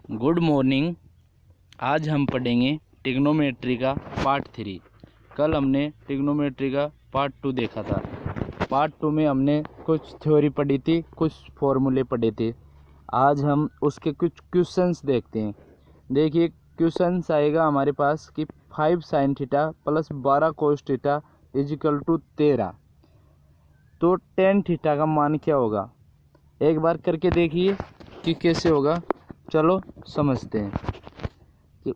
Good morning. आज हम पढ़ेंगे ट्रिग्नोमेट्री का पार्ट 3। कल हमने ट्रिग्नोमेट्री का पार्ट 2 देखा था। पार्ट 2 में हमने कुछ थ्योरी पढ़ी थी, कुछ फॉर्मूले पढ़े थे। आज हम उसके कुछ क्वेश्चंस देखते हैं। देखिए क्वेश्चंस आएगा हमारे पास कि 5 sin theta plus 12 cos theta is equal to 13, तो tan थीटा का मान क्या होगा। एक बार करके देखिए कि कैसे होगा। चलो समझते हैं कि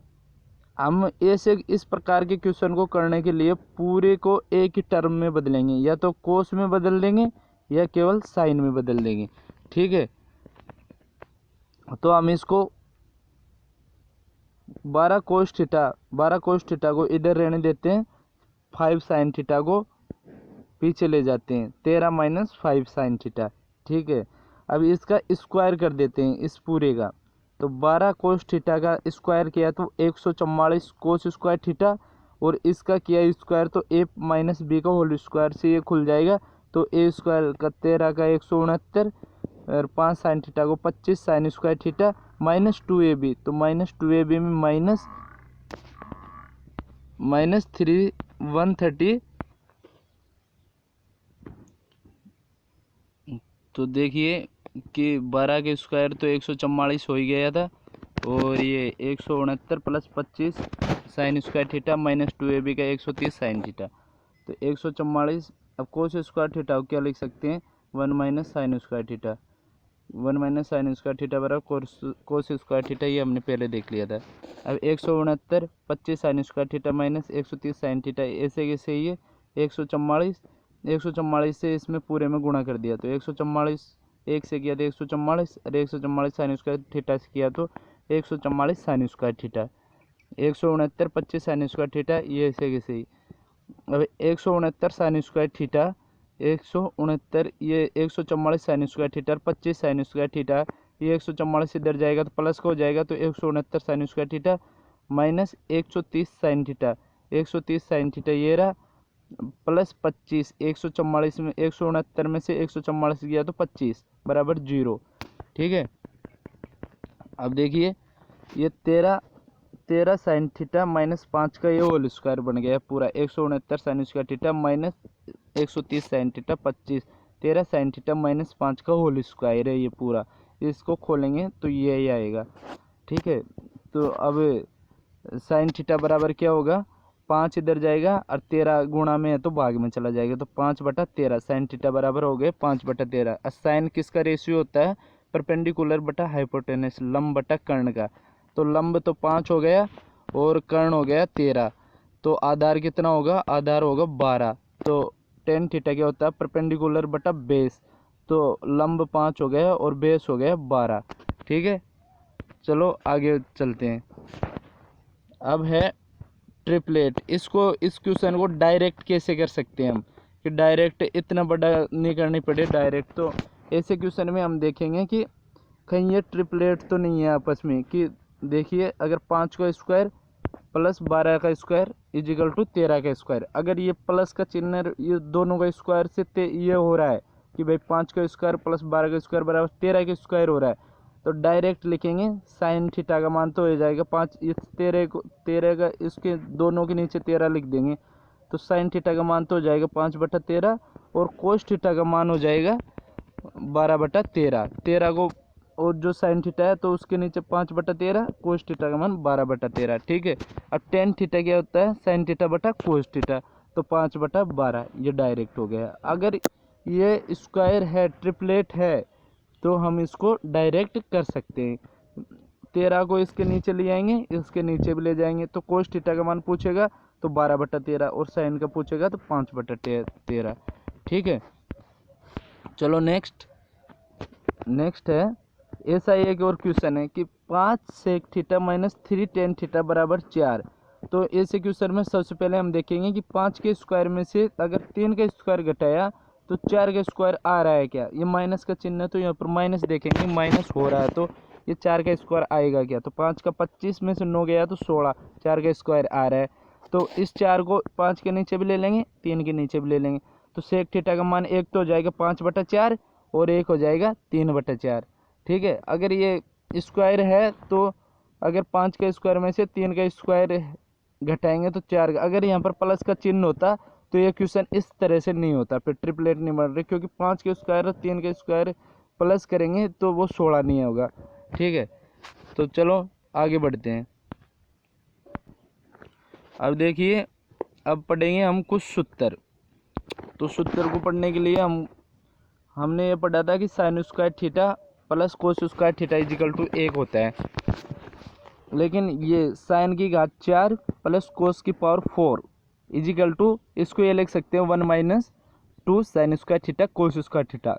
हम ऐसे इस प्रकार के क्वेश्चन को करने के लिए पूरे को एक ही टर्म में बदलेंगे, या तो कोस में बदल देंगे या केवल साइन में बदल देंगे। ठीक है, तो हम इसको 12 कोस थीटा को इधर रहने देते हैं, 5 साइन थीटा को पीछे ले जाते हैं, 13 माइनस 5 साइन थीटा। ठीक है, अब इसका स्क्वायर कर देते हैं इस पूरे का, तो 12 कोस थीटा का स्क्वायर किया तो 144 कोस स्क्वायर थीटा, और इसका किया स्क्वायर तो ए माइनस बी का होल स्क्वायर से ये खुल जाएगा, तो ए स्क्वायर का 13 का 169, और 5 साइन थीटा को 25 sign square theta minus 2ab, तो माइनस 2ab में माइनस 130। तो देखिए कि 12 के स्क्वायर तो 144 हो ही गया था, और ये 169 plus 25 sign square theta minus 2ab का 130 साइन थीटा, तो 144। अब कोस स्क्वायर थीटा को क्या लिख सकते हैं, 1 minus sine square theta, 1 minus sine square theta बराबर कोस स्क्वायर थीटा, ये हमने पहले देख लिया था। अब 169 25 sign square theta minus 130 sine theta, ऐसे कैसे ये 144 से इसमें पूरे में गुणा कर दिया, तो 144 एक से किया तो 144, और 144 साइन स्क्वायर थीटा से किया तो 144 sign square theta, 169 25 sign square theta, ये ऐसे कैसे ही। अब 169 साइन स्क्वायर थीटा 169, ये 144 sign square theta 25 sign square theta, ये 144 इधर जाएगा तो प्लस का हो जाएगा, तो 169 sign square theta minus 130 sine theta, 130 sine theta ये रहा, प्लस 25 144 में 169 में से 144 गया तो 25 बराबर 0। ठीक है, अब देखिए ये 13 साइन थीटा माइनस 5 का ये होल स्क्वायर बन गया पूरा, 169 sign square theta minus 130 sine theta 25, 13 sign theta minus 5 का होल स्क्वायर है ये पूरा। इसको खोलेंगे तो ये आएगा। ठीक है, तो अब साइन थीटा बराबर क्या होगा, 5 इधर जाएगा और 13 गुणा में है तो भाग में चला जाएगा, तो 5/13 साइन थीटा बराबर हो गए 5/13। साइन किसका रेशियो होता है, परपेंडिकुलर बटा हाइपोटेनस, लंब बटा कर्ण का। तो लंब तो 5 हो गया और कर्ण हो गया 13, तो आधार कितना होगा, आधार होगा 12। तो टेन थीटा क्या होता है, परपेंडिकुलर बटा बेस, तो लंब 5 हो गया और बेस हो गया 12। ठीक है, चलो आगे चलते हैं। अब है ट्रिपलेट। इस क्वेश्चन को डायरेक्ट कैसे कर सकते हैं हम, कि डायरेक्ट इतना बड़ा नहीं करनी पड़े डायरेक्ट। तो ऐसे क्वेश्चन में हम देखेंगे कि कहीं ये ट्रिपलेट तो नहीं है आपस में, कि देखिए अगर 5 का स्क्वायर प्लस 12 का स्क्वायर इजिकल टू 13 का स्क्वायर, अगर ये प्लस का चिन्ह ये दोनों का स्क्वायर से ये हो रहा है कि भाई 5 का स्क्वायर प्लस 12 का स्क्वायर बराबर 13 का स्क्वायर हो रहा है, तो डायरेक्ट लिखेंगे साइन थीटा का मान तो हो जाएगा 5, इस 13 का इसके दोनों के नीचे 13 लिख देंगे, तो साइन थीटा का मान तो हो जाएगा 5/13, और कोस थीटा का मान हो जाएगा 12/13। 13 को और जो साइन थीटा है तो उसके नीचे 5/13, कोस थीटा का मान 12/13। ठीक है, अब टेन थीटा क्या होता है, साइन थीटा बटा कोस थीटा, तो 5/12, ये डायरेक्ट हो गया। अगर ये स्क्वायर है, ट्रिपलेट है, तो हम इसको डायरेक्ट कर सकते हैं। 13 को इसके नीचे ले आएंगे, इसके नीचे भी ले जाएंगे, तो कोस थीटा का मान पूछेगा तो 12/13, और साइन का पूछेगा तो 5/13। ठीक है, चलो नेक्स्ट है, ऐसा एक और क्वेश्चन है कि 5 sec theta minus 3 tan theta बराबर 4। तो ऐसे क्वेश्चन में सबसे पहले हम देखेंगे कि 5 के स्क्वायर में से अगर 3 का स्क्वायर घटाया तो 4 का स्क्वायर आ रहा है क्या, ये माइनस का चिन्ह है तो यहाँ पर माइनस देखेंगे, माइनस हो रहा है तो ये 4 का स्क्वायर आएगा क्या, तो 5 का 25 में से 9 गया तो 16, 4 का स्क्वायर आ रहा है, तो इस 4 को 5 के नीचे भी ले लेंगे, 3 के नीचे भी ले लेंगे, तो सेक थीटा का मान एक तो हो जाएगा 5/4 और एक हो जाएगा 3/4। ठीक है, अगर ये स्क्वायर है तो अगर 5 का स्क्वायर में से 3 का स्क्वायर घटाएंगे तो 4 का। अगर यहाँ पर प्लस का चिन्ह होता तो ये क्वेश्चन इस तरह से नहीं होता, फिर ट्रिपलेट नहीं बन रही, क्योंकि 5 के स्क्वायर और 3 के स्क्वायर प्लस करेंगे तो वो 16 नहीं होगा। ठीक है, तो चलो आगे बढ़ते हैं। अब देखिए, अब पढ़ेंगे हम कुछ सूत्र। तो सूत्र को पढ़ने के लिए हमने ये पढ़ा था कि sine square theta plus cos square theta is equal to 1 होता है। लेकिन ये साइन की घात 4 प्लस कोस की पावर 4 इजिकल टू, इसको ये लिख सकते हैं 1-2 sign square theta cos square theta.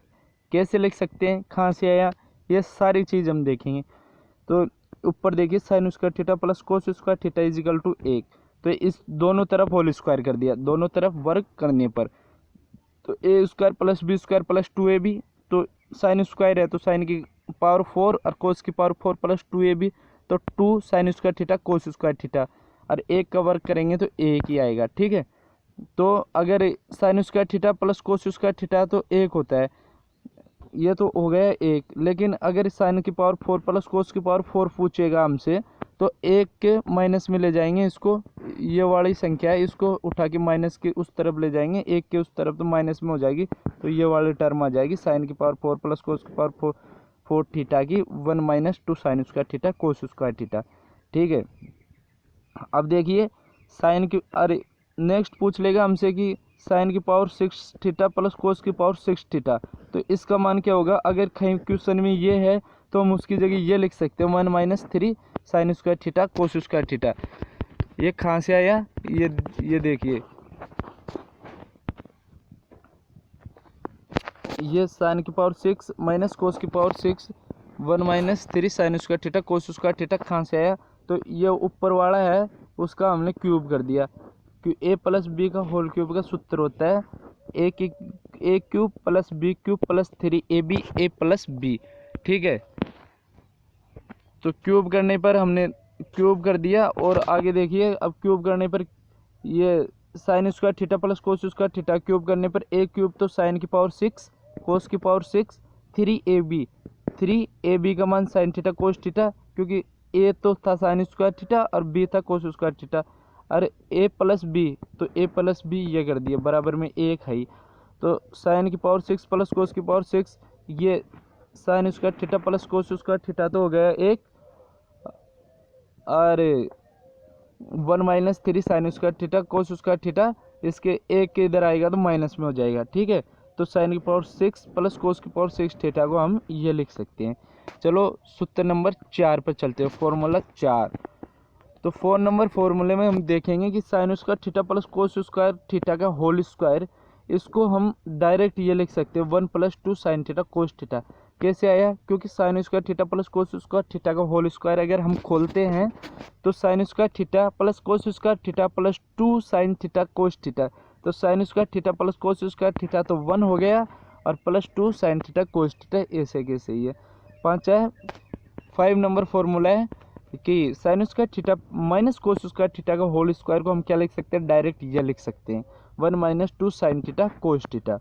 कैसे लिख सकते हैं, कहाँ से आया, ये सारी चीज़ हम देखेंगे। तो ऊपर देखिए sine square theta plus cos square theta is equal to 1, तो इस दोनों तरफ होल स्क्वायर कर दिया, दोनों तरफ वर्ग करने पर। तो a square plus b square plus 2ab, तो साइन स्क्वायर है तो साइन की पावर 4 और कोस की पावर 4 प्लस 2ab, तो 2 sign square theta cos square theta, और 1 का वर्ग करेंगे तो 1 ही आएगा। ठीक है, तो अगर sign square theta plus cos square theta तो 1 होता है, ये तो हो गया 1। लेकिन अगर साइन की पावर 4 प्लस कोस की पावर 4 पूछेगा हमसे, तो 1 के माइनस में ले जाएंगे इसको, ये वाली संख्या है, इसको उठा के माइनस के उस तरफ ले जाएंगे, 1 के उस तरफ तो माइनस में हो जाएगी, तो ये वाली टर्म आ जाएगी साइन की पावर 4 प्लस कोस की पावर 4 थीटा की 1-2 sign square theta cos square theta. ठीक है, अब देखिए साइन की, अरे नेक्स्ट पूछ लेगा हमसे कि साइन की पावर 6 थीटा प्लस कोस की पावर 6 थीटा, तो इसका मान क्या होगा। अगर कहीं क्वेश्चन में ये है तो हम उसकी जगह ये लिख सकते हैं 1-3 sign square theta cos square theta. ये कहाँ से आया, ये देखिए, ये साइन की पावर 6 माइनस कोस की power 6 1-3 sign square theta cos square theta कहाँ से आया, तो ये ऊपर वाला है उसका हमने क्यूब कर दिया। ए प्लस बी का होल क्यूब का सूत्र होता है a cube plus b cube plus 3ab a plus b. ठीक है, तो क्यूब करने पर हमने क्यूब कर दिया, और आगे देखिए अब क्यूब करने पर ये sign square theta plus cos square theta, cube करने पर ए क्यूब तो साइन की पावर 6 कोस की पावर 6 3ab का मान साइन थीटा कोस थीटा, क्योंकि ए तो था साइन स्क्वायर थीटा और बी था कोस स्क्वायर थीटा, और ए प्लस बी, तो ए प्लस बी ये कर दिया बराबर में 1 है। तो साइन की पावर 6 प्लस कोस की पावर 6, ये sign square theta plus cos square theta तो हो गया 1, अरे 1-3 sign square theta cos square theta, इसके 1 के इधर आएगा तो माइनस में हो जाएगा। ठीक है, तो साइन की पावर 6 प्लस कोस की पावर 6 थीटा को हम ये लिख सकते हैं। चलो सूत्र नंबर 4 पर चलते हैं, फॉर्मूला 4। तो 4 नंबर फॉर्मूले में हम देखेंगे कि sine square theta plus cos square theta का होल स्क्वायर, इसको हम डायरेक्ट ये लिख सकते हैं 1+2 साइन थीटा कोस थीटा। कैसे आया, क्योंकि sine square theta plus cos square theta का होल स्क्वायर अगर हम खोलते हैं तो sine square theta plus cos square theta plus 2 sine theta cos theta, तो sine square theta plus cos square theta तो 1 हो गया, और plus 2 sine theta cos theta, ऐसे कैसे ही है। 5 नंबर फॉर्मूला है कि sine square theta minus cos square theta का होल स्क्वायर को हम क्या लिख सकते हैं, डायरेक्ट ये लिख सकते हैं 1-2 साइन थीटा कोस थीटा।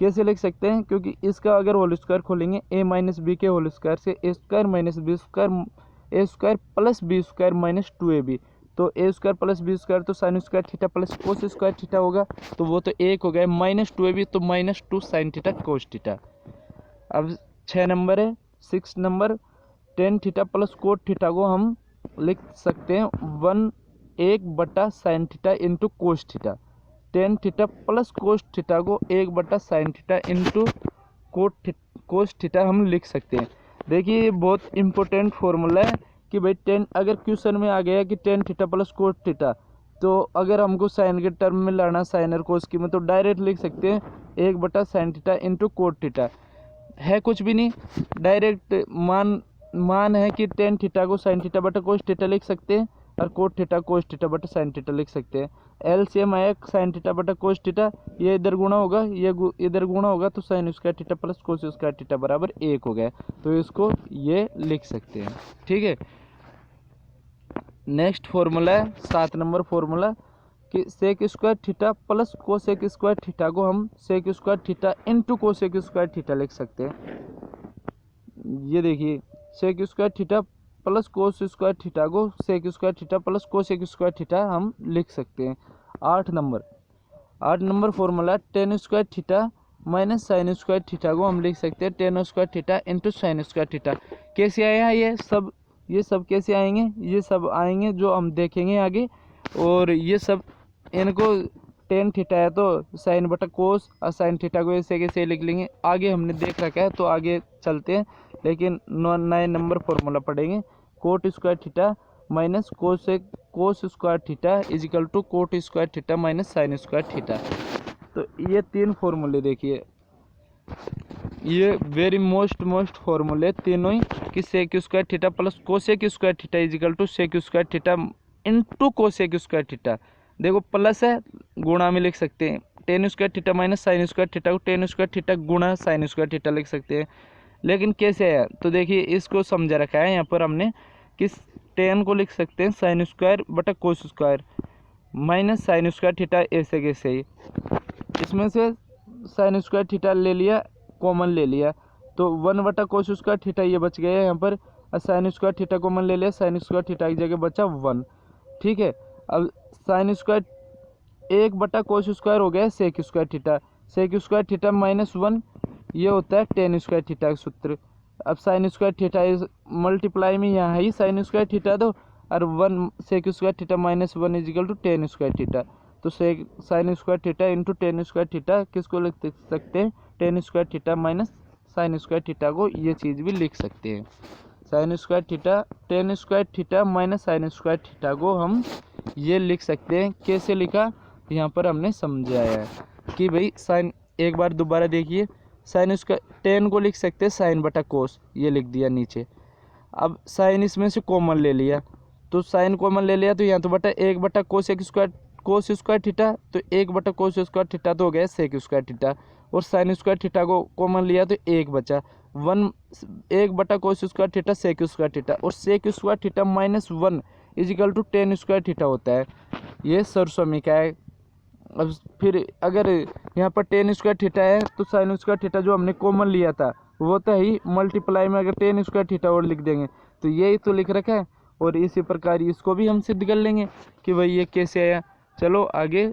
कैसे लिख सकते हैं, क्योंकि इसका अगर होल स्क्वायर खोलेंगे a माइनस बी के होल स्क्वायर से a square minus b square a square plus b square minus 2ab, तो a square plus b square तो sine square theta plus cos square theta होगा, तो वो तो 1 हो गया, माइनस 2ab तो -2 साइन थीटा कोस थीटा। अब 6 नंबर है, 6 number tan theta plus cot theta को हम लिख सकते हैं 1 sine theta into cos theta. Tan theta plus cos theta को 1 sine theta into cos theta हम लिख सकते हैं। देखिए ये बहुत इंपॉर्टेंट फॉर्मूला है कि भाई टेन, अगर क्वेश्चन में आ गया कि tan theta plus cos theta, तो अगर हमको साइन के टर्म में लाना साइन और कोस की में, तो डायरेक्ट लिख सकते हैं 1 sine theta into cot theta. है कुछ भी नहीं, डायरेक्ट मान है कि टेन थीटा को साइन थीटा बटा कोस थीटा लिख सकते हैं, और कोट थीटा कोस थीटा बटा साइन थीटा लिख सकते हैं। एलसीएम आया साइन थीटा बटा कोस थीटा, ये इधर गुणा होगा, ये इधर गुणा होगा, तो sine square theta plus cos square theta बराबर 1 हो गया, तो इसको ये लिख सकते हैं। ठीक है, नेक्स्ट फॉर्मूला है 7 नंबर फॉर्मूला कि sec square theta plus cosec square theta को हम sec square theta into cosec square theta लिख सकते हैं। ये देखिए sec square theta plus cos square theta को sec square theta plus cosec square theta हम लिख सकते हैं। 8 number formula tan square theta minus sine square theta को हम लिख सकते हैं tan square theta into sine square theta. कैसे आया ये सब कैसे आएंगे, ये सब आएंगे जो हम देखेंगे आगे। और ये सब इनको टेन थीटा है तो साइन बटा कोस और साइन थीटा को ऐसे कैसे लिख लेंगे, आगे हमने देख रखा है तो आगे चलते हैं। लेकिन 9 नंबर फॉर्मूला पढ़ेंगे cot square theta minus cos square theta is equal to cot square theta minus sine square theta. तो ये 3 फॉर्मूले देखिए, ये वेरी मोस्ट फॉर्मूले तीनों ही कि sec square theta plus cosec square theta is equal to sec square theta into cosec square theta. देखो प्लस है गुणा में लिख सकते हैं, tan square theta minus sine square theta को टेन स्क्वायर थीटा गुणा साइन स्क्वायर थीटा लिख सकते हैं। लेकिन कैसे है तो देखिए इसको समझा रखा है यहाँ पर हमने कि टेन को लिख सकते हैं साइन स्क्वायर बटा cos square minus sine square theta ऐसे कैसे ही। इसमें से साइन स्क्वायर थीटा ले लिया, कॉमन ले लिया तो 1 बटा कोस स्क्वायर थीटा ये बच गया यहाँ पर, और साइन स्क्वायर थीटा कॉमन ले लिया, साइन स्क्वायर थीटा की जगह बचा 1। ठीक है, अब साइन स्क्वायर 1 बटा कोस स्क्वायर हो गया सेक स्क्वायर थीटा माइनस 1 ये होता है टेन स्क्वायर थीटा का सूत्र। अब साइन स्क्वायर थीटा मल्टीप्लाई में यहाँ ही साइन स्क्वायर थीटा दो और 1 sec square theta minus 1 equal to tan square theta. तो sine square theta into tan square theta किसको लिख सकते हैं, tan square theta minus sine square theta को ये चीज़ भी लिख सकते हैं। Sine square theta tan square theta minus sine square theta को हम ये लिख सकते हैं। कैसे लिखा यहाँ पर हमने समझाया है कि भाई साइन, एक बार दोबारा देखिए, साइन स्क्वायर टेन को लिख सकते हैं साइन बटा कोस, ये लिख दिया नीचे। अब साइन इसमें से कॉमन ले लिया तो साइन कॉमन ले लिया तो यहाँ तो बटा 1 बटा कोस स्क्वायर थीटा, तो 1 बटा कोस स्क्वायर थीटा तो हो गया सेक स्क्वायर थीटा, और साइन स्क्वायर थीटा को कॉमन लिया तो 1 बचा 1 बटा cos square theta sec square theta, और sec square theta minus 1 equal to tan square theta होता है। ये सरसमीका है। अब फिर अगर यहाँ पर टेन स्क्वायर थीटा है तो साइन स्क्वायर थीटा जो हमने कॉमन लिया था वो तो ही, मल्टीप्लाई में अगर टेन स्क्वायर थीटा और लिख देंगे तो यही तो लिख रखा है। और इसी प्रकार इसको भी हम सिद्ध कर लेंगे कि भाई ये कैसे आया। चलो आगे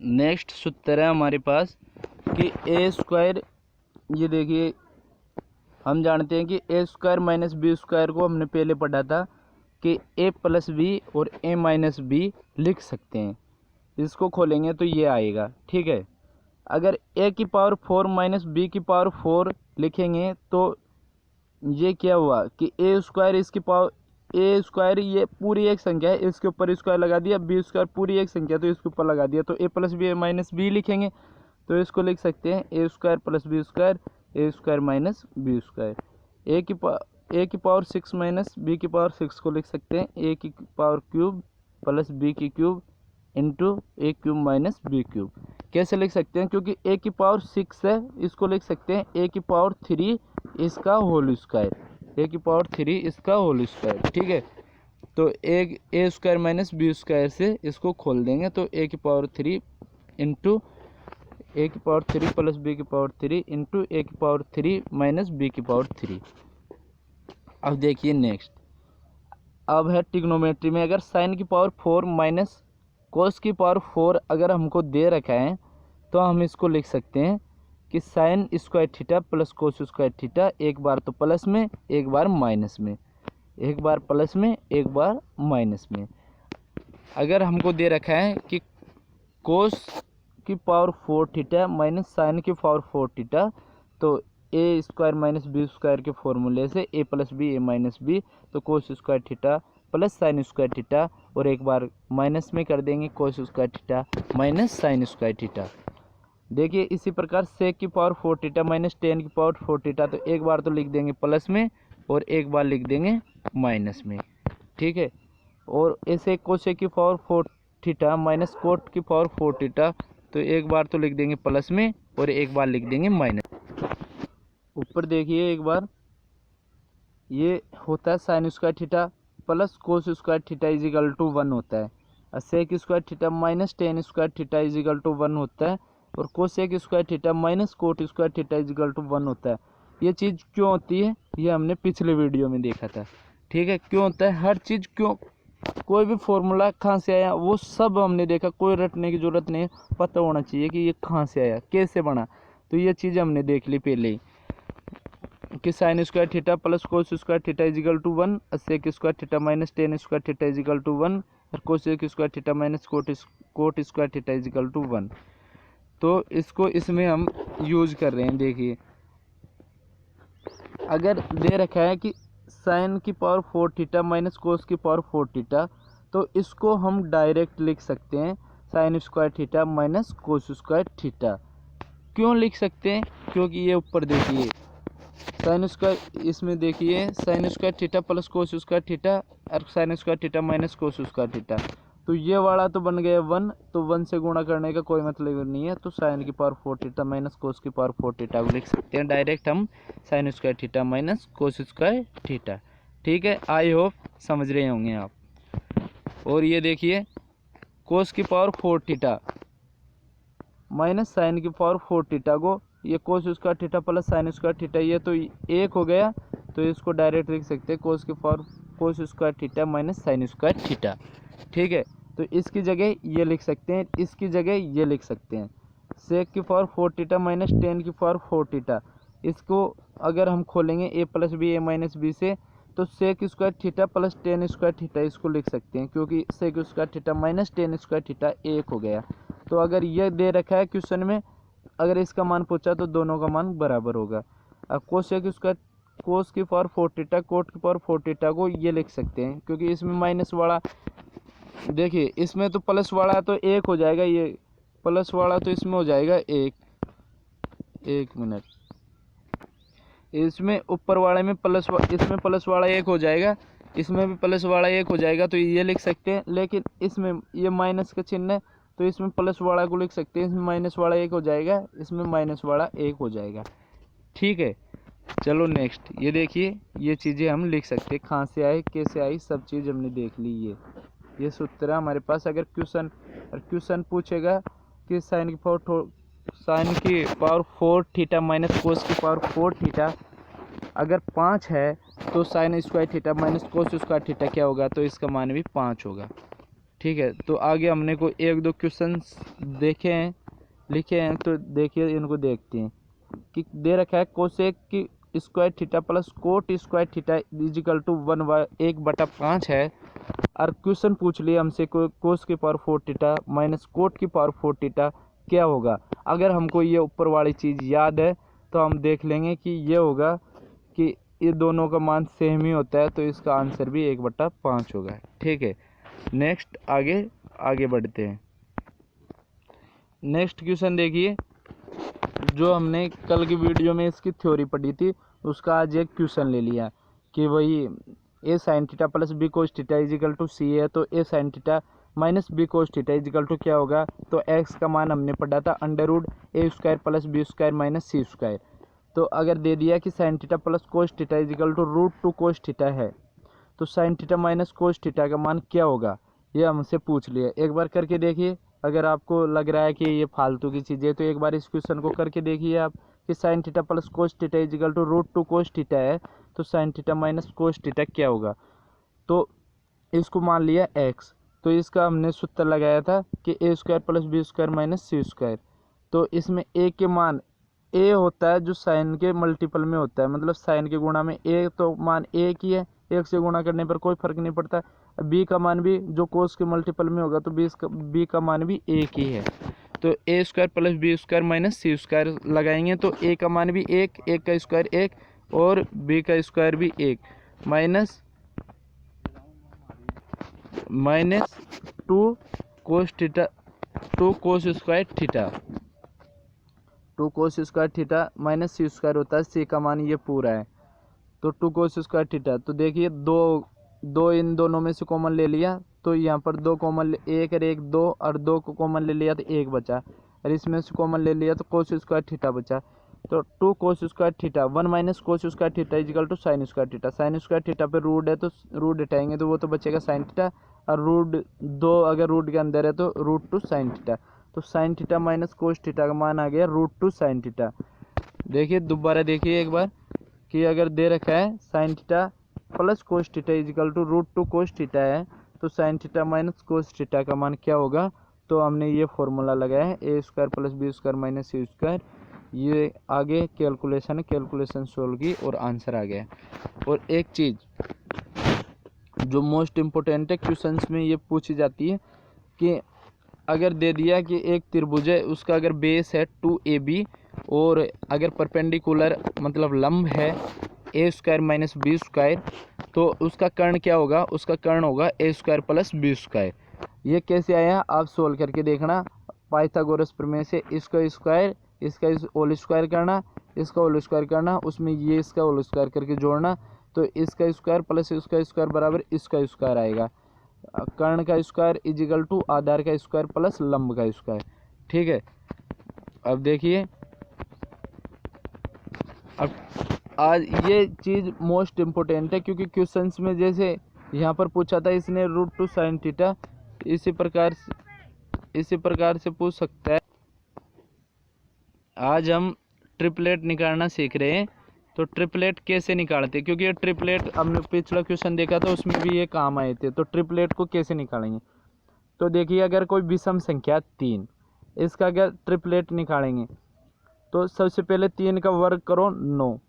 नेक्स्ट सूत्र है हमारे पास कि ए स्क्वायर, ये देखिए हम जानते हैं कि ए स्क्वायर माइनस बी स्क्वायर को हमने पहले पढ़ा था कि ए प्लस बी और ए माइनस बी लिख सकते हैं। इसको खोलेंगे तो ये आएगा। ठीक है, अगर ए की पावर 4 माइनस बी की पावर 4 लिखेंगे तो ये क्या हुआ कि ए स्क्वायर इसकी पावर, ए स्क्वायर ये पूरी एक संख्या है, इसके ऊपर स्क्वायर लगा दिया, बी स्क्वायर पूरी एक संख्या तो इसके ऊपर लगा दिया, तो ए प्लस बी माइनस बी लिखेंगे तो इसको लिख सकते हैं ए square plus b square a square minus b square. ए की पावर 6 माइनस बी की पावर 6 को लिख सकते हैं ए की पावर क्यूब प्लस बी की क्यूब इंटू ए क्यूब माइनस बी क्यूब। कैसे लिख सकते हैं, क्योंकि ए की पावर 6 है, इसको लिख सकते हैं ए की पावर 3 इसका होल स्क्वायर, ए की पावर 3 इसका होल स्क्वायर। ठीक है, तो a square minus b square से इसको खोल देंगे तो ए की पावर 3 इंटू ए की पावर 3 प्लस बी की पावर 3 इंटू ए की पावर 3 माइनस बी की पावर 3। अब देखिए नेक्स्ट, अब है ट्रिग्नोमेट्री में अगर साइन की पावर 4 माइनस कोस की पावर 4 अगर हमको दे रखा है तो हम इसको लिख सकते हैं कि sine square theta plus cos square theta, एक बार तो प्लस में एक बार माइनस में, एक बार प्लस में एक बार माइनस में। अगर हमको दे रखा है कि कोस की पावर 4 थीटा माइनस साइन की पावर 4 थीटा, तो a square minus b square के फॉर्मूले से ए plus B A minus B, तो कोस square theta plus sign square theta, और एक बार माइनस में कर देंगे कोस square theta minus sine square theta. देखिए इसी प्रकार सेक की पावर 4 थीटा माइनस टेन की पावर 4 थीटा, तो एक बार तो लिख देंगे प्लस में और एक बार लिख देंगे माइनस में। ठीक है, और ऐसे कोसेक की पावर 4 थीटा माइनस कोट की पावर 4 थीटा, तो एक बार तो लिख देंगे प्लस में और एक बार लिख देंगे माइनस। ऊपर देखिए एक बार, ये होता है sine square theta plus cos square theta is equal to 1 होता है, और sec square theta minus tan square theta is equal to 1 होता है, और cosec square theta minus cot square theta is equal to 1 होता है। ये चीज़ क्यों होती है ये हमने पिछले वीडियो में देखा था। ठीक है, क्यों होता है हर चीज़, क्यों कोई भी फॉर्मूला कहाँ से आया वो सब हमने देखा, कोई रटने की ज़रूरत नहीं है, पता होना चाहिए कि ये कहाँ से आया, कैसे बना। तो ये चीज़ हमने देख ली पहले ही कि sine square theta plus cos square theta is equal to 1, sec square theta minus tan square theta is equal to 1 और cosec square theta minus cot square theta is equal to 1। तो इसको इसमें हम यूज कर रहे हैं। देखिए अगर दे रखा है कि साइन की पावर 4 थीटा माइनस कोस की पावर 4 थीटा, तो इसको हम डायरेक्ट लिख सकते हैं sine square theta minus cos square theta. क्यों लिख सकते हैं? क्योंकि ये ऊपर देखिए साइन स्क्वायर, इसमें देखिए sine square theta plus cos square theta और sine square theta minus cos square theta, तो ये वाला तो बन गया 1, तो 1 से गुणा करने का कोई मतलब नहीं है। तो साइन की पावर 4 थीटा माइनस कोस की पावर 4 थीटा को लिख सकते हैं डायरेक्ट हम sign square theta minus cos square theta. ठीक है, आई होप समझ रहे होंगे आप। और ये देखिए कोस की पावर 4 थीटा माइनस साइन की पावर 4 थीटा को, ये कोस square theta plus sign square theta, ये तो एक हो गया, तो इसको डायरेक्ट लिख सकते हैं कोस की पावर कोस square theta minus sine square theta. ठीक है, तो इसकी जगह ये लिख सकते हैं, इसकी जगह ये लिख सकते हैं सेक की पावर 4 थीटा माइनस टेन की पावर 4 थीटा। इसको अगर हम खोलेंगे A plus B A minus B से, तो sec square theta plus tan square theta इसको लिख सकते हैं, क्योंकि sec square theta minus tan square theta एक हो गया। तो अगर ये दे रखा है क्वेश्चन में, अगर इसका मान पूछा तो दोनों का मान बराबर होगा। अब कोसेक स्क्वायर कोस की पावर 4 थीटा कोट की पावर 4 थीटा को ये लिख सकते हैं, क्योंकि इसमें माइनस वाला, देखिए इसमें तो प्लस वाला तो एक हो जाएगा, ये प्लस वाला तो इसमें हो जाएगा एक मिनट, इसमें ऊपर वाले में प्लस, इसमें प्लस वाला एक हो जाएगा, इसमें भी प्लस वाला एक हो जाएगा, तो ये लिख सकते हैं। लेकिन इसमें ये माइनस का चिन्ह है, तो इसमें प्लस वाला को लिख सकते हैं, इसमें माइनस वाला एक हो जाएगा, इसमें माइनस वाला एक हो जाएगा। ठीक है, चलो नेक्स्ट, ये देखिए ये चीज़ें हम लिख सकते हैं, कहाँ से आए कैसे आई सब चीज़ हमने देख ली। ये सूत्र है हमारे पास। अगर क्वेश्चन पूछेगा कि साइन की पावर 4 थीटा माइनस कोस की पावर 4 थीटा अगर 5 है, तो sine square theta minus cos square theta क्या होगा, तो इसका मान भी 5 होगा। ठीक है, तो आगे हमने को एक दो क्वेश्चन देखे हैं, लिखे हैं, तो देखिए इनको देखते हैं कि दे रखा है कोसेक की square theta plus cot square theta is equal to 1/5 है, और क्वेश्चन पूछ लिया हमसे कोस की पावर 4 थीटा माइनस कोट की पावर 4 थीटा क्या होगा। अगर हमको ये ऊपर वाली चीज़ याद है तो हम देख लेंगे कि ये होगा कि ये दोनों का मान सेम ही होता है, तो इसका आंसर भी 1/5 होगा। ठीक है, नेक्स्ट आगे बढ़ते हैं। नेक्स्ट क्वेश्चन देखिए, जो हमने कल की वीडियो में इसकी थ्योरी पढ़ी थी, उसका आज एक क्वेश्चन ले लिया कि वही a sine theta plus b cos theta is equal to c है, तो a sine theta minus b cos theta is equal to क्या होगा। तो एक्स का मान हमने पढ़ा था √a² plus b² minus c²। तो अगर दे दिया कि sine theta plus cos theta is equal to √2 cos theta है, तो sine theta minus cos theta का मान क्या होगा, ये हमसे पूछ लिया। एक बार करके देखिए, अगर आपको लग रहा है कि ये फालतू की चीज़ें, तो एक बार इस क्वेश्चन को करके देखिए आप कि sine theta plus cos theta is equal to √2 cos theta है, तो sine theta minus cos theta क्या होगा। तो इसको मान लिया x, तो इसका हमने सूत्र लगाया था कि a² plus b² minus c²। तो इसमें a के मान a होता है जो साइन के मल्टीपल में होता है, मतलब साइन के गुणा में a, तो मान एक ही है, एक से गुणा करने पर कोई फर्क नहीं पड़ता। b का मान भी जो कोस के मल्टीपल में होगा, तो b का मान भी एक ही है। तो a² plus b² minus c² लगाएंगे, तो a का मान भी एक का स्क्वायर एक और b का स्क्वायर भी एक, minus 2 cos theta 2 cos square theta 2 cos square theta minus c² होता है, c का मान ये पूरा है, तो 2 कोस स्क्वायर थीटा। तो देखिए दो इन दोनों में से कॉमन ले लिया, तो यहाँ पर 2 कॉमन, 1 और 1 2, और 2 को कॉमन ले लिया तो 1 बचा, और इसमें से कॉमन ले लिया तो कोस स्क्वायर थीटा बचा। तो 2 cos square theta 1 minus cos square theta is equal to sine square theta. Sine square theta पे रूट है, तो रूट हटाएंगे तो वो तो बचेगा साइन थीटा, और √2 अगर रूट के अंदर है तो √2 साइन थीटा। तो sine theta minus cos theta का मान आ गया √2 साइन थीटा। देखिए दोबारा देखिए एक बार कि अगर दे रखा है sine theta plus cos theta is equal to √2 cos theta है, तो sine theta minus cos theta का मान क्या होगा। तो हमने ये फॉर्मूला लगाया है a² + b² - c²। ये आगे कैलकुलेशन है, कैलकुलेशन सोल्व की और आंसर आ गया। और एक चीज़ जो मोस्ट इम्पोर्टेंट है, क्वेश्चंस में ये पूछी जाती है कि अगर दे दिया कि एक त्रिभुज है, उसका अगर बेस है 2ab और अगर परपेंडिकुलर मतलब लंब है a² - b², तो उसका कर्ण क्या होगा, उसका कर्ण होगा a² + b²। ये कैसे आया आप सोल्व करके देखना। पाइथागोरस प्रमेय से इसका स्क्वायर, इसका होल स्क्वायर करना, इसका होल स्क्वायर करना, उसमें ये इसका होल स्क्वायर करके जोड़ना, तो इसका स्क्वायर प्लस इसका स्क्वायर बराबर इसका स्क्वायर आएगा। कर्ण का स्क्वायर इजिकल टू आधार का स्क्वायर प्लस लंब का स्क्वायर। ठीक है, अब देखिए, अब आज ये चीज़ मोस्ट इम्पोर्टेंट है, क्योंकि क्वेश्चंस में जैसे यहाँ पर पूछा था इसने √2 साइन थीटा, इसी प्रकार से पूछ सकता है। आज हम ट्रिपलेट निकालना सीख रहे हैं, तो ट्रिपलेट कैसे निकालते हैं, क्योंकि ये ट्रिपलेट हमने पिछला क्वेश्चन देखा था उसमें भी ये काम आए थे। तो ट्रिपलेट को कैसे निकालेंगे, तो देखिए अगर कोई विषम संख्या 3, इसका अगर ट्रिपलेट निकालेंगे तो सबसे पहले 3 का वर्ग करो 9,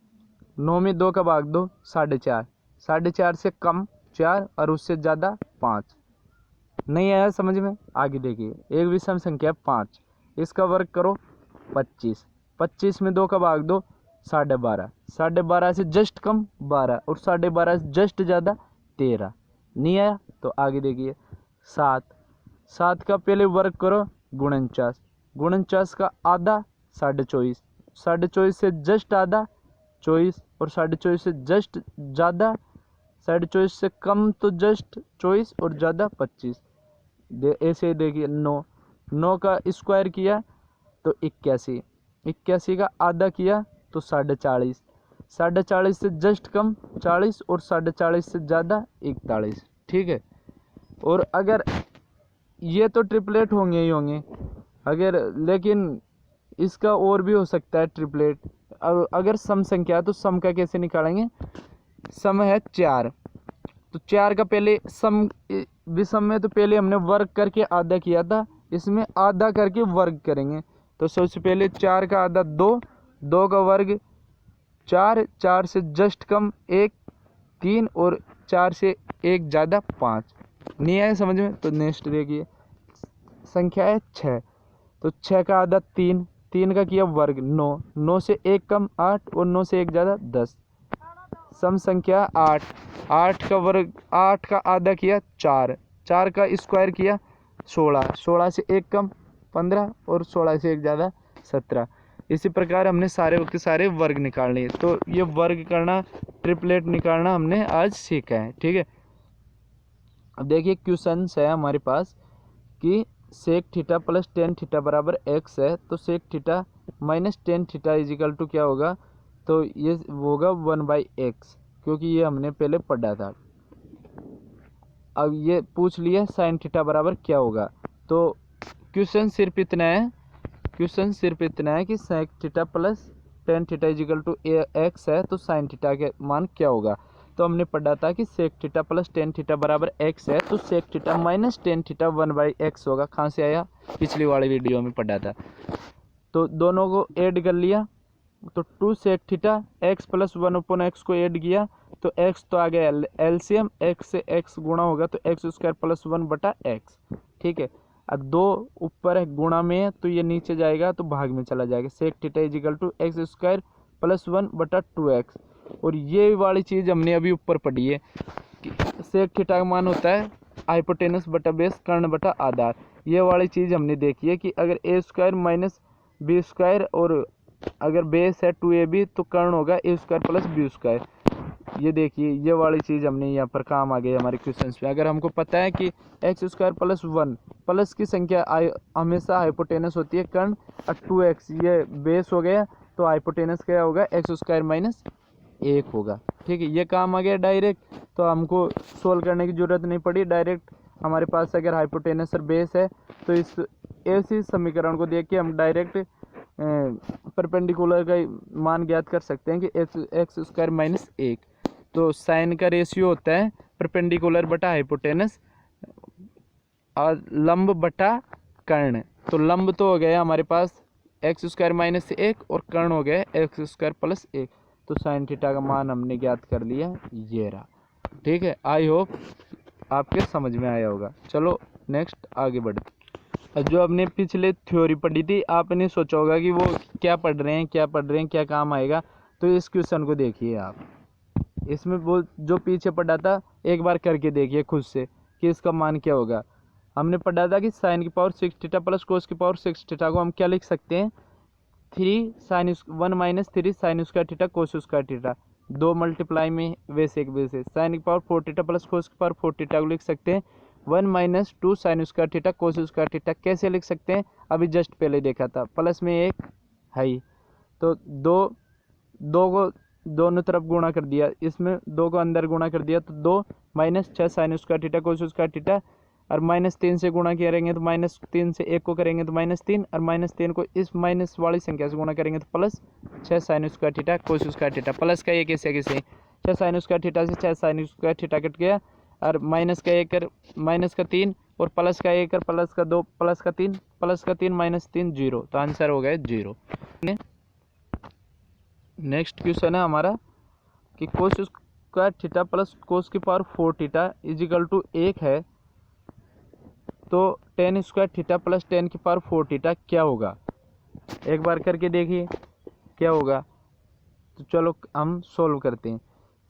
9 में 2 का भाग दो 4.5, 4.5 से कम 4 और उससे ज़्यादा 5। नहीं आया समझ में, आगे देखिए। एक विषम संख्या 5, इसका वर्ग करो 25, 25 में 2 का भाग दो 12.5, 12.5 से जस्ट कम 12 और 12.5 से जस्ट ज़्यादा 13। नहीं आया तो आगे देखिए। 7, 7 का पहले वर्ग करो 49, 49 का आधा 24.5, 24.5 से जस्ट आधा 24 और 24.5 से जस्ट ज़्यादा 24.5 से कम तो जस्ट 24 और ज़्यादा 25। ऐसे देखिए 9, 9 का स्क्वायर किया तो 81, 81 का आधा किया तो 40.5, 40.5 से जस्ट कम 40 और 40.5 से ज़्यादा 41। ठीक है, और अगर ये तो ट्रिपलेट होंगे ही होंगे, अगर लेकिन इसका और भी हो सकता है ट्रिपलेट। अगर सम संख्या है तो सम का कैसे निकालेंगे। सम है 4, तो 4 का पहले सम विषम में तो पहले हमने वर्ग करके आधा किया था, इसमें आधा करके वर्ग करेंगे। तो सबसे पहले 4 का आधा 2, 2 का वर्ग 4, 4 से जस्ट कम 1 3 और 4 से 1 ज़्यादा 5। नहीं आया समझ में, तो नेक्स्ट देखिए संख्या है 6, तो 6 का आधा 3, 3 का किया वर्ग 9, 9 से 1 कम 8 और 9 से 1 ज़्यादा 10। सम संख्या 8, 8 का वर्ग 8 का आधा किया 4, 4 का स्क्वायर किया 16, 16 से 1 कम 15 और 16 से 1 ज़्यादा 17। इसी प्रकार हमने सारे के सारे वर्ग निकाल लिए। तो ये वर्ग करना, ट्रिपलेट निकालना हमने आज सीखा है। ठीक है, अब देखिए क्वेश्चन है हमारे पास कि sec theta plus tan theta बराबर x है, तो sec theta minus tan theta is equal to क्या होगा, तो ये होगा 1/x, क्योंकि ये हमने पहले पढ़ा था। अब ये पूछ लिया साइन थीटा बराबर क्या होगा, तो क्वेश्चन सिर्फ इतना है, क्वेश्चन सिर्फ इतना है कि sec theta plus tan theta is equal to x है, तो साइन थीटा के मान क्या होगा। तो हमने पढ़ा था कि sec theta plus tan theta बराबर x है, तो sec theta minus tan theta 1/x होगा। कहाँ से आया, पिछली वाली वीडियो में पढ़ा था। तो दोनों को ऐड कर लिया, तो 2 sec theta x plus 1/x को ऐड किया तो x तो आ गया एलसीएम, x से x गुणा होगा तो x² + 1/x। ठीक है, अब 2 ऊपर है गुणा में है तो ये नीचे जाएगा तो भाग में चला जाएगा। Sec theta is equal to x² + 1/2x। और ये वाली चीज़ हमने अभी ऊपर पढ़ी है कि सेक थीटा का मान होता है हाइपोटेनस बटा बेस कर्ण बटा आधार। ये वाली चीज़ हमने देखी है कि अगर a² - b² और अगर बेस है 2ab तो कर्ण होगा a² + b²। ये देखिए ये वाली चीज़ हमने यहाँ पर काम आ गई हमारे क्वेश्चंस में। अगर हमको पता है कि x² + 1 प्लस की संख्या हमेशा हाइपोटेनस होती है कर्ण, और 2x ये बेस हो गया तो हाइपोटेनस क्या होगा x² - 1 होगा। ठीक है, ये काम आ गया डायरेक्ट, तो हमको सोल्व करने की ज़रूरत नहीं पड़ी। डायरेक्ट हमारे पास अगर हाइपोटेनस और बेस है तो इस ऐसी समीकरण को देख के हम डायरेक्ट परपेंडिकुलर का मान ज्ञात कर सकते हैं कि एक्स स्क्वायर माइनस 1। तो साइन का रेशियो होता है परपेंडिकुलर बटा हाइपोटेनस और लंब बटा कर्ण। तो लंब तो हो गया हमारे पास एक्स स्क्वायर माइनस 1 और कर्ण हो गया एक्स स्क्वायर प्लस 1। तो साइन थीटा का मान हमने ज्ञात कर लिया, ये रहा। ठीक है, आई होप आपके समझ में आया होगा। चलो नेक्स्ट आगे बढ़ते। जो आपने पिछले थ्योरी पढ़ी थी, आपने सोचा होगा कि वो क्या पढ़ रहे हैं क्या काम आएगा। तो इस क्वेश्चन को देखिए आप, इसमें वो जो पीछे पढ़ा था एक बार करके देखिए खुद से कि इसका मान क्या होगा। हमने पढ़ा था कि साइन की पावर 6 थीटा प्लस कोस की पावर 6 थीटा को हम क्या लिख सकते हैं, 1 minus 3 sign square theta cos square theta, 2 multiply में वैसे एक वैसे। साइन की पावर 4 थीटा प्लस कोस की पावर 4 थीटा को लिख सकते हैं 1 minus 2 sign square theta cos square theta. कैसे लिख सकते हैं, अभी जस्ट पहले देखा था, प्लस में एक है ही, तो दो को दोनों तरफ गुणा कर दिया, इसमें 2 को अंदर गुणा कर दिया तो 2 minus 6 sign square theta cos square theta, और -3 से गुणा करेंगे तो -3 से 1 को करेंगे तो -3, और -3 को इस माइनस वाली संख्या से गुणा करेंगे तो plus 6 sign square theta cos square theta. Plus का एक ऐसे कैसे 6 साइन स्क्वायर थीटा से 6 साइन स्क्वायर थीटा कट गया, और माइनस का 1 और माइनस का 3 और प्लस का 1 और प्लस का 2 प्लस का 3 -3 0। तो आंसर हो गया 0। नेक्स्ट क्वेश्चन है हमारा कि कोस स्क्वायर थीटा प्लस कोस की पावर 4 थीटा इजिकल टू 1 है, तो टेन स्क्वायर थीटा प्लस 10 की पावर 4 थीटा क्या होगा। एक बार करके देखिए क्या होगा। तो चलो हम सोल्व करते हैं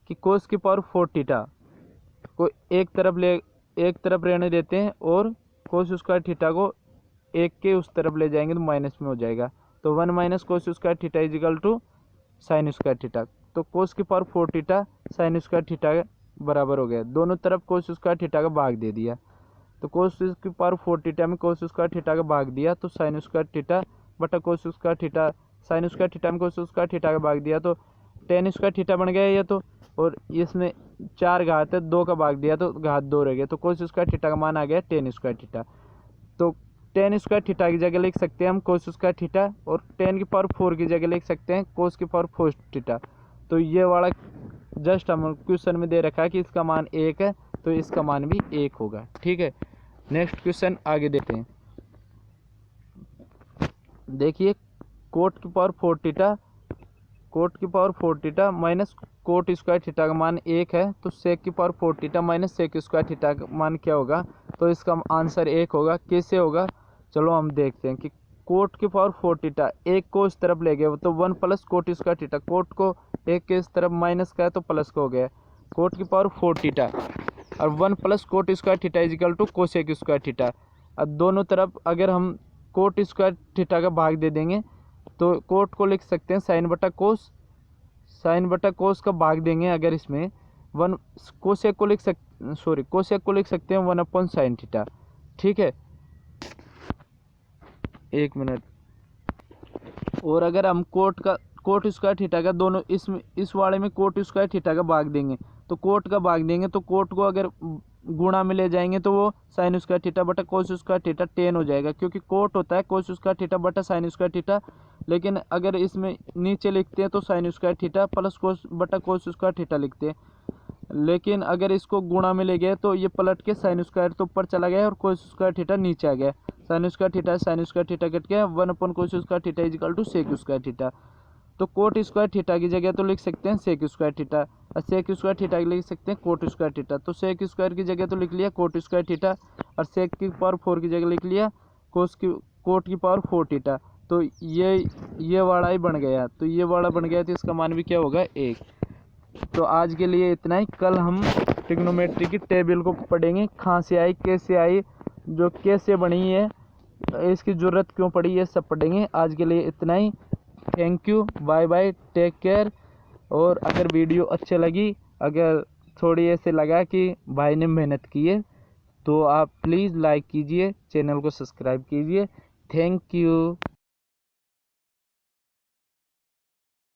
कि कोस की पावर 4 थीटा को एक तरफ रहने देते हैं और कोस स्क्वायर थीटा को एक के उस तरफ ले जाएंगे तो माइनस में हो जाएगा। तो 1 minus cos square theta is equal to sine square theta. तो कोस की power 4 theta sine square theta बराबर हो गया, दोनों तरफ कोस स्क्वायर थीटा का भाग दे दिया। तो कोस की पावर 4 थीटा में कोस स्क्वायर थीटा का भाग दिया तो साइन स्क्वायर थीटा बटा cos square theta, sine square theta में कोस स्क्वायर थीटा का भाग दिया तो टेन स्क्वायर थीटा बन गया ये। तो और इसमें 4 घात है, 2 का भाग दिया तो घात 2 रह गया, तो कोस स्क्वायर थीटा का मान आ गया टेन स्क्वायर थीटा। तो टेन स्क्वायर थीटा की जगह लिख सकते हैं हम कोस स्क्वायर थीटा, और 10 की पावर 4 की जगह लिख सकते हैं कोस की पावर 4 थीटा। तो ये वाला जस्ट हम क्वेश्चन में दे रखा है कि इसका मान 1 है, तो इसका मान भी 1 होगा। ठीक है, नेक्स्ट क्वेश्चन आगे देते हैं। देखिए कोट की power 4 theta minus cot square theta का मान 1 है, तो सेक की power 4 theta minus sec square theta का मान क्या होगा। तो इसका आंसर 1 होगा। कैसे होगा, चलो हम देखते हैं कि कोट की पावर 4 थीटा एक को इस तरफ ले गए तो 1 plus cot square theta, cot को एक के इस तरफ माइनस का है तो प्लस का हो गया, कोट की पावर 4 थीटा और 1 plus cot square theta is equal to cosec square theta. अब दोनों तरफ अगर हम कोट स्क्वायर थीटा का भाग दे देंगे तो कोट को लिख सकते हैं साइन बटा कोस, साइन बटा कोस का भाग देंगे अगर इसमें 1 कोसेक को लिख सकते हैं 1 साइन थीटा। ठीक है, एक मिनट। और अगर हम कोट स्क्वायर थीटा का दोनों इसमें इस वाले में कोट स्क्वायर थीटा का भाग देंगे तो कोट का भाग देंगे तो कोट को अगर गुणा में ले जाएंगे तो वो साइन स्क्वायर थीटा बटा कोस स्क्वायर थीटा 10 हो जाएगा, क्योंकि कोट होता है कोस स्क्वायर थीटा बटा साइन स्क्वायर थीटा। लेकिन अगर इसमें नीचे लिखते हैं तो साइन स्क्वायर थीटा प्लस कोस बटा कोस स्क्वायर थीटा लिखते हैं, लेकिन अगर इसको गुणा में ले गए तो ये पलट के साइन स्क्वायर तो ऊपर चला गया और कोस स्क्वायर थीटा नीचे आ गया। साइन स्क्वायर थीटा कट गया, 1 cos square theta is equal to sec square theta. तो कोट स्क्वायर थीटा की जगह तो लिख सकते हैं सेक स्क्वायर थीटा, और सेक स्क्वायर थीटा की लिख सकते हैं कोट स्क्वायर थीटा। तो सेक स्क्वायर की जगह तो लिख लिया कोट स्क्वायर थीटा, और सेक की पावर 4 की जगह लिख लिया कोट की पावर 4 थीटा। तो ये वाला ही बन गया, तो ये वाला बन गया, तो इसका मान भी क्या होगा 1। तो आज के लिए इतना ही। कल हम ट्रिग्नोमेट्री की टेबल को पढ़ेंगे, कहाँ से आई, कैसे आई, जो कैसे बनी है, इसकी ज़रूरत क्यों पड़ी, ये सब पढ़ेंगे। आज के लिए इतना ही। Thank you, bye bye, take care. और अगर वीडियो अच्छी लगी, अगर थोड़ी ऐसे लगा कि भाई ने मेहनत की है, तो आप प्लीज़ लाइक कीजिए, चैनल को सब्सक्राइब कीजिए। Thank you.